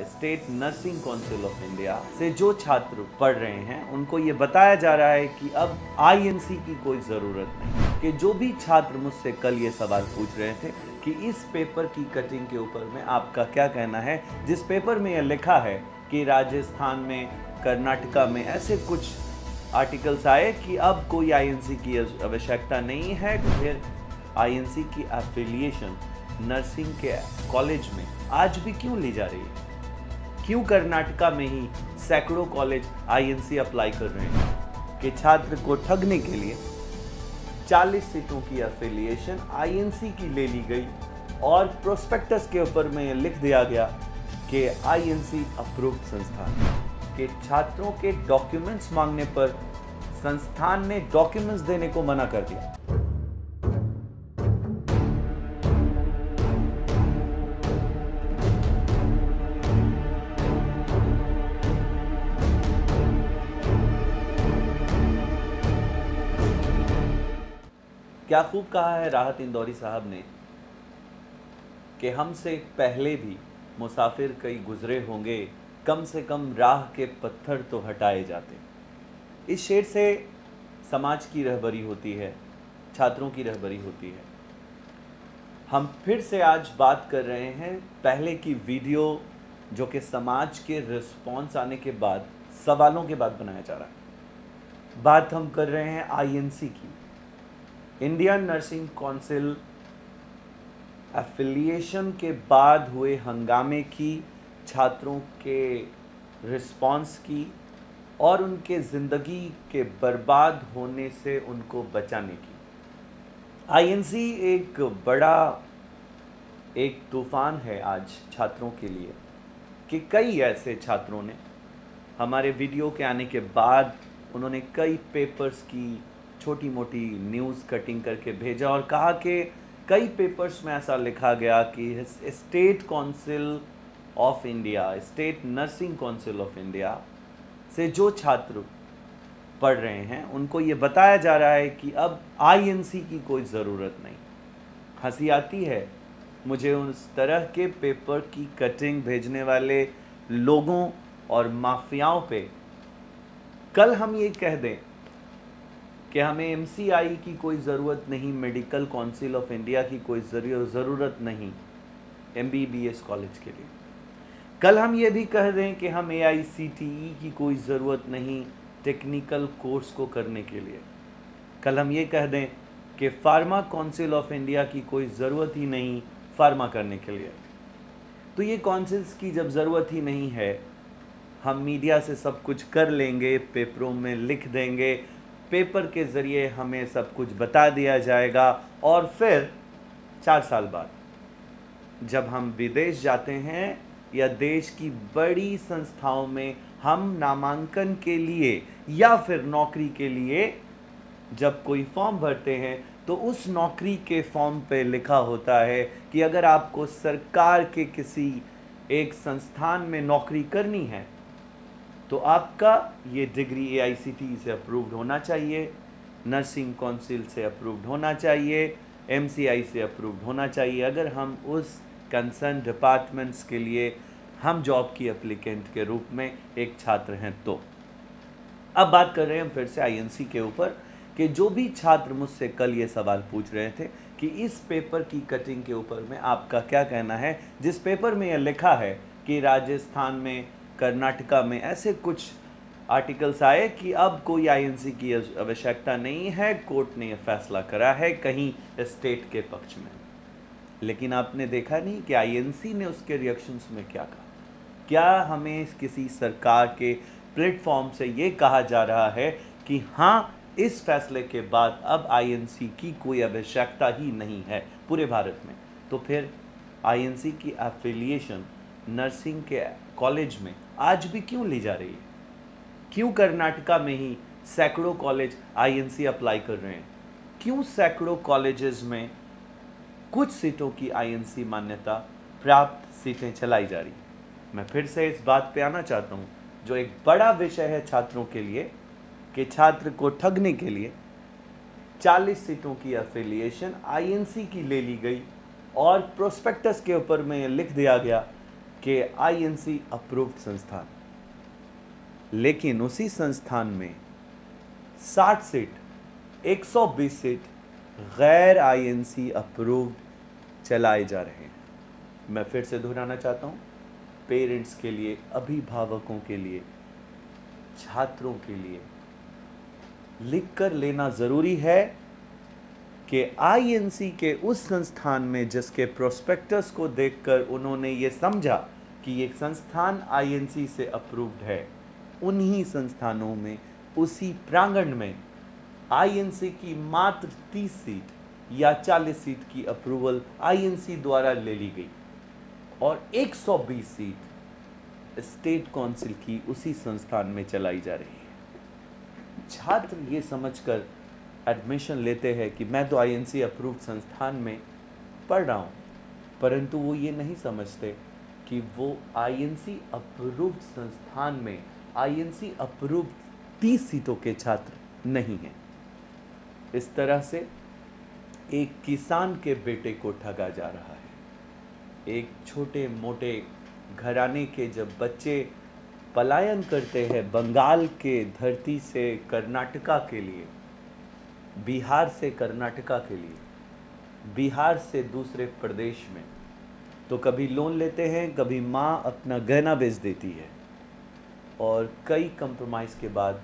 State nursing council of India से जो छात्र पढ़ रहे हैं उनको ये बताया जा रहा है कि अब आईएनसी की कोई ज़रूरत नहीं। कि जो भी छात्र मुझसे कल ये सवाल पूछ रहे थे कि इस पेपर की कटिंग के ऊपर में आपका क्या कहना है, जिस पेपर में यह लिखा है कि राजस्थान में, कर्नाटका में ऐसे कुछ आर्टिकल्स आए कि अब कोई आईएनसी की आवश्यकता नहीं है, तो फिर आईएनसी की एफिलिएशन नर्सिंग के कॉलेज में आज भी क्यों ली जा रही है? क्यों कर्नाटका में ही सैकड़ों कॉलेज आईएनसी अप्लाई कर रहे हैं कि छात्र को ठगने के लिए 40 सीटों की एफिलिएशन आईएनसी की ले ली गई और प्रोस्पेक्टस के ऊपर में लिख दिया गया कि आईएनसी अप्रूव्ड संस्थान के छात्रों के डॉक्यूमेंट्स मांगने पर संस्थान ने डॉक्यूमेंट्स देने को मना कर दिया। क्या खूब कहा है राहत इंदौरी साहब ने कि हमसे पहले भी मुसाफिर कई गुजरे होंगे, कम से कम राह के पत्थर तो हटाए जाते। इस शेर से समाज की रहबरी होती है, छात्रों की रहबरी होती है। हम फिर से आज बात कर रहे हैं पहले की वीडियो जो कि समाज के रिस्पॉन्स आने के बाद, सवालों के बाद बनाया जा रहा है। बात हम कर रहे हैं आईएनसी की, इंडियन नर्सिंग काउंसिल एफिलिएशन के बाद हुए हंगामे की, छात्रों के रिस्पॉन्स की और उनके ज़िंदगी के बर्बाद होने से उनको बचाने की। आईएनसी एक बड़ा एक तूफ़ान है आज छात्रों के लिए कि कई ऐसे छात्रों ने हमारे वीडियो के आने के बाद उन्होंने कई पेपर्स की छोटी मोटी न्यूज़ कटिंग करके भेजा और कहा कि कई पेपर्स में ऐसा लिखा गया कि state council of India, state nursing council of India से जो छात्र पढ़ रहे हैं उनको ये बताया जा रहा है कि अब आईएनसी की कोई ज़रूरत नहीं। हंसी आती है मुझे उस तरह के पेपर की कटिंग भेजने वाले लोगों और माफियाओं पे। कल हम ये कह दें कि हमें एमसीआई की कोई ज़रूरत नहीं, मेडिकल काउंसिल ऑफ इंडिया की कोई ज़रूरत नहीं एमबीबीएस कॉलेज के लिए। कल हम ये भी कह दें कि हम एआईसीटीई की कोई ज़रूरत नहीं टेक्निकल कोर्स को करने के लिए। कल हम ये कह दें कि फार्मा काउंसिल ऑफ इंडिया की कोई ज़रूरत ही नहीं फार्मा करने के लिए। तो ये काउंसिल्स की जब ज़रूरत ही नहीं है, हम मीडिया से सब कुछ कर लेंगे, पेपरों में लिख देंगे, पेपर के ज़रिए हमें सब कुछ बता दिया जाएगा और फिर 4 साल बाद जब हम विदेश जाते हैं या देश की बड़ी संस्थाओं में हम नामांकन के लिए या फिर नौकरी के लिए जब कोई फॉर्म भरते हैं तो उस नौकरी के फॉर्म पे लिखा होता है कि अगर आपको सरकार के किसी एक संस्थान में नौकरी करनी है तो आपका ये डिग्री एआईसीटीई से अप्रूव्ड होना चाहिए, नर्सिंग काउंसिल से अप्रूव्ड होना चाहिए, एमसीआई से अप्रूव्ड होना चाहिए। अगर हम उस कंसर्न डिपार्टमेंट्स के लिए हम जॉब की एप्लीकेंट के रूप में एक छात्र हैं तो। अब बात कर रहे हैं हम फिर से आईएनसी के ऊपर कि जो भी छात्र मुझसे कल ये सवाल पूछ रहे थे कि इस पेपर की कटिंग के ऊपर में आपका क्या कहना है, जिस पेपर में यह लिखा है कि राजस्थान में, कर्नाटका में ऐसे कुछ आर्टिकल्स आए कि अब कोई आईएनसी की आवश्यकता नहीं है, कोर्ट ने यह फैसला करा है कहीं स्टेट के पक्ष में। लेकिन आपने देखा नहीं कि आईएनसी ने उसके रिएक्शंस में क्या कहा। क्या हमें किसी सरकार के प्लेटफॉर्म से ये कहा जा रहा है कि हाँ, इस फैसले के बाद अब आईएनसी की कोई आवश्यकता ही नहीं है पूरे भारत में? तो फिर आईएनसी की एफिलिएशन नर्सिंग के कॉलेज में आज भी क्यों ली जा रही है? क्यों कर्नाटका में ही सैकड़ों कॉलेज आईएनसी अप्लाई कर रहे हैं? क्यों सैकड़ों कॉलेजेस में कुछ सीटों की आईएनसी मान्यता प्राप्त सीटें चलाई जा रही हैं? मैं फिर से इस बात पे आना चाहता हूँ जो एक बड़ा विषय है छात्रों के लिए कि छात्र को ठगने के लिए 40 सीटों की एफिलिएशन आईएनसी की ले ली गई और प्रोस्पेक्टस के ऊपर में लिख दिया गया कि आईएनसी अप्रूव्ड संस्थान, लेकिन उसी संस्थान में 60 सीट, 120 सीट गैर आईएनसी अप्रूव्ड चलाए जा रहे हैं। मैं फिर से दोहराना चाहता हूं, पेरेंट्स के लिए, अभिभावकों के लिए, छात्रों के लिए लिख कर लेना जरूरी है कि आईएनसी के उस संस्थान में जिसके प्रोस्पेक्टस को देखकर उन्होंने ये समझा कि ये संस्थान आईएनसी से अप्रूव्ड है, उन्हीं संस्थानों में, उसी प्रांगण में आईएनसी की मात्र 30 सीट या 40 सीट की अप्रूवल आईएनसी द्वारा ले ली गई और 120 सीट स्टेट काउंसिल की उसी संस्थान में चलाई जा रही है। छात्र ये समझकर एडमिशन लेते हैं कि मैं तो आईएनसी अप्रूव्ड संस्थान में पढ़ रहा हूँ, परंतु वो ये नहीं समझते कि वो आईएनसी अप्रूव्ड संस्थान में आईएनसी अप्रूव्ड 30 सीटों के छात्र नहीं हैं। इस तरह से एक किसान के बेटे को ठगा जा रहा है। एक छोटे मोटे घराने के जब बच्चे पलायन करते हैं बंगाल के धरती से कर्नाटका के लिए, बिहार से कर्नाटका के लिए, बिहार से दूसरे प्रदेश में, तो कभी लोन लेते हैं, कभी माँ अपना गहना बेच देती है और कई कंप्रोमाइज़ के बाद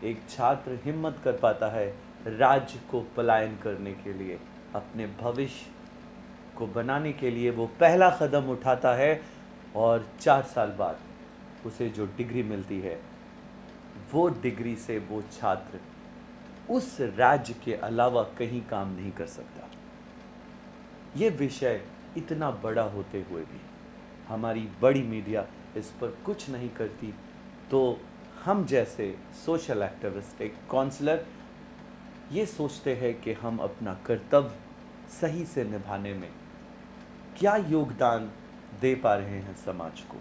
एक छात्र हिम्मत कर पाता है राज्य को पलायन करने के लिए, अपने भविष्य को बनाने के लिए वो पहला कदम उठाता है और 4 साल बाद उसे जो डिग्री मिलती है, वो डिग्री से वो छात्र उस राज्य के अलावा कहीं काम नहीं कर सकता। ये विषय इतना बड़ा होते हुए भी हमारी बड़ी मीडिया इस पर कुछ नहीं करती, तो हम जैसे सोशल एक्टिविस्ट, एक काउंसलर, ये सोचते हैं कि हम अपना कर्तव्य सही से निभाने में क्या योगदान दे पा रहे हैं समाज को।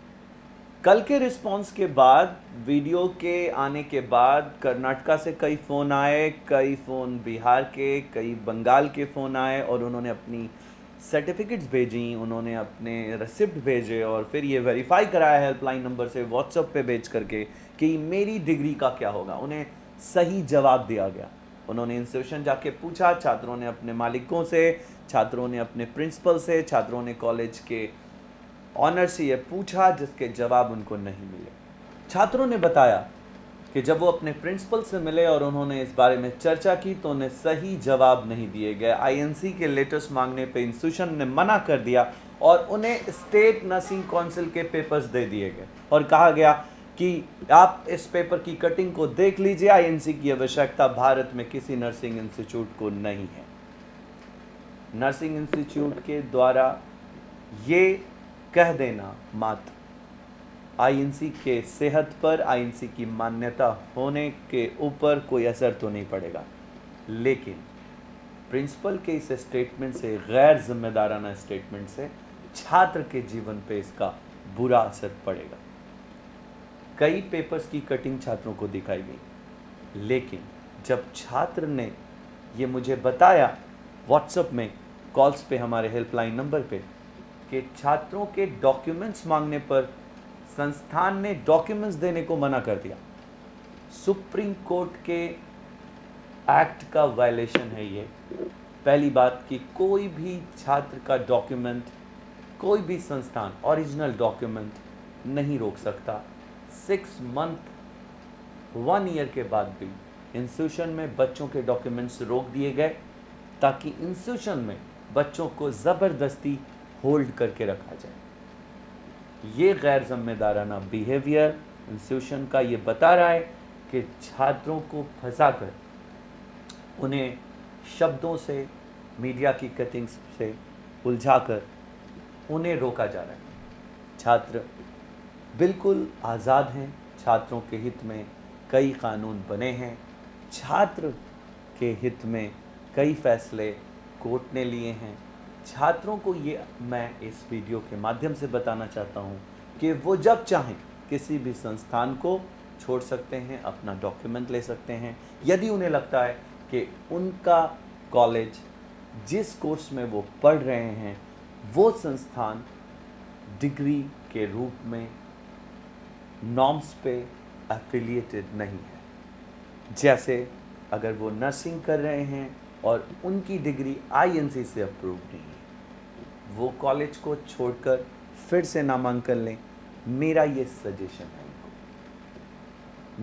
कल के रिस्पांस के बाद, वीडियो के आने के बाद कर्नाटका से कई फ़ोन आए, कई फ़ोन बिहार के, कई बंगाल के फ़ोन आए और उन्होंने अपनी सर्टिफिकेट्स भेजी, उन्होंने अपने रिसिप्ट भेजे और फिर ये वेरीफाई कराया हेल्पलाइन नंबर से व्हाट्सएप पे भेज करके कि मेरी डिग्री का क्या होगा। उन्हें सही जवाब दिया गया। उन्होंने इंस्टीट्यूशन जाके पूछा, छात्रों ने अपने मालिकों से, छात्रों ने अपने प्रिंसिपल से, छात्रों ने कॉलेज के ऑनर से ये पूछा, जिसके जवाब उनको नहीं मिले। छात्रों ने बताया कि जब वो अपने प्रिंसिपल से मिले और उन्होंने इस बारे में चर्चा की तो उन्हें सही जवाब नहीं दिए गए। आईएनसी के लेटर्स मांगने पे इंस्टीट्यूशन ने मना कर दिया और उन्हें स्टेट नर्सिंग काउंसिल के पेपर्स दे दिए गए और कहा गया कि आप इस पेपर की कटिंग को देख लीजिए, आईएनसी की आवश्यकता भारत में किसी नर्सिंग इंस्टीट्यूट को नहीं है। नर्सिंग इंस्टीट्यूट के द्वारा ये कह देना मात्र आईएनसी के सेहत पर, आईएनसी की मान्यता होने के ऊपर कोई असर तो नहीं पड़ेगा, लेकिन प्रिंसिपल के इस स्टेटमेंट से, गैर जिम्मेदाराना स्टेटमेंट से छात्र के जीवन पे इसका बुरा असर पड़ेगा। कई पेपर्स की कटिंग छात्रों को दिखाई गई, लेकिन जब छात्र ने ये मुझे बताया व्हाट्सएप में, कॉल्स पे, हमारे हेल्पलाइन नंबर पे, कि छात्रों के डॉक्यूमेंट्स मांगने पर संस्थान ने डॉक्यूमेंट्स देने को मना कर दिया। सुप्रीम कोर्ट के एक्ट का वायलेशन है ये। पहली बात कि कोई भी छात्र का डॉक्यूमेंट, कोई भी संस्थान ओरिजिनल डॉक्यूमेंट नहीं रोक सकता। 6 मंथ, 1 ईयर के बाद भी इंस्टीट्यूशन में बच्चों के डॉक्यूमेंट्स रोक दिए गए ताकि इंस्टीट्यूशन में बच्चों को ज़बरदस्ती होल्ड करके रखा जाए। ये गैर जिम्मेदाराना बिहेवियर इंस्टीट्यूशन का ये बता रहा है कि छात्रों को फंसाकर उन्हें शब्दों से, मीडिया की कटिंग्स से उलझाकर उन्हें रोका जा रहा है। छात्र बिल्कुल आज़ाद हैं, छात्रों के हित में कई कानून बने हैं, छात्र के हित में कई फैसले कोर्ट ने लिए हैं। छात्रों को ये मैं इस वीडियो के माध्यम से बताना चाहता हूँ कि वो जब चाहें किसी भी संस्थान को छोड़ सकते हैं, अपना डॉक्यूमेंट ले सकते हैं। यदि उन्हें लगता है कि उनका कॉलेज, जिस कोर्स में वो पढ़ रहे हैं, वो संस्थान डिग्री के रूप में नॉर्म्स पे एफिलिएटेड नहीं है। जैसे अगर वो नर्सिंग कर रहे हैं और उनकी डिग्री आईएनसी से अप्रूव नहीं है, वो कॉलेज को छोड़कर फिर से नामांकन लें। मेरा ये सजेशन है उनको,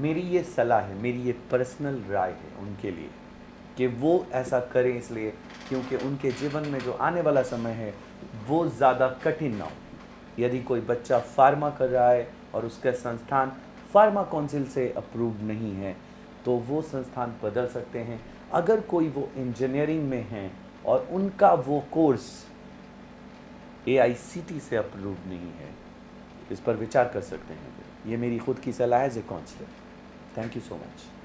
मेरी ये सलाह है, मेरी ये पर्सनल राय है उनके लिए कि वो ऐसा करें, इसलिए क्योंकि उनके जीवन में जो आने वाला समय है वो ज़्यादा कठिन ना हो। यदि कोई बच्चा फार्मा कर रहा है और उसका संस्थान फार्मा काउंसिल से अप्रूव नहीं है तो वो संस्थान बदल सकते हैं। अगर कोई वो इंजीनियरिंग में हैं और उनका वो कोर्स AICTE से अप्रूव नहीं है, इस पर विचार कर सकते हैं। ये मेरी खुद की सलाह है as a counsellor. Thank you so much.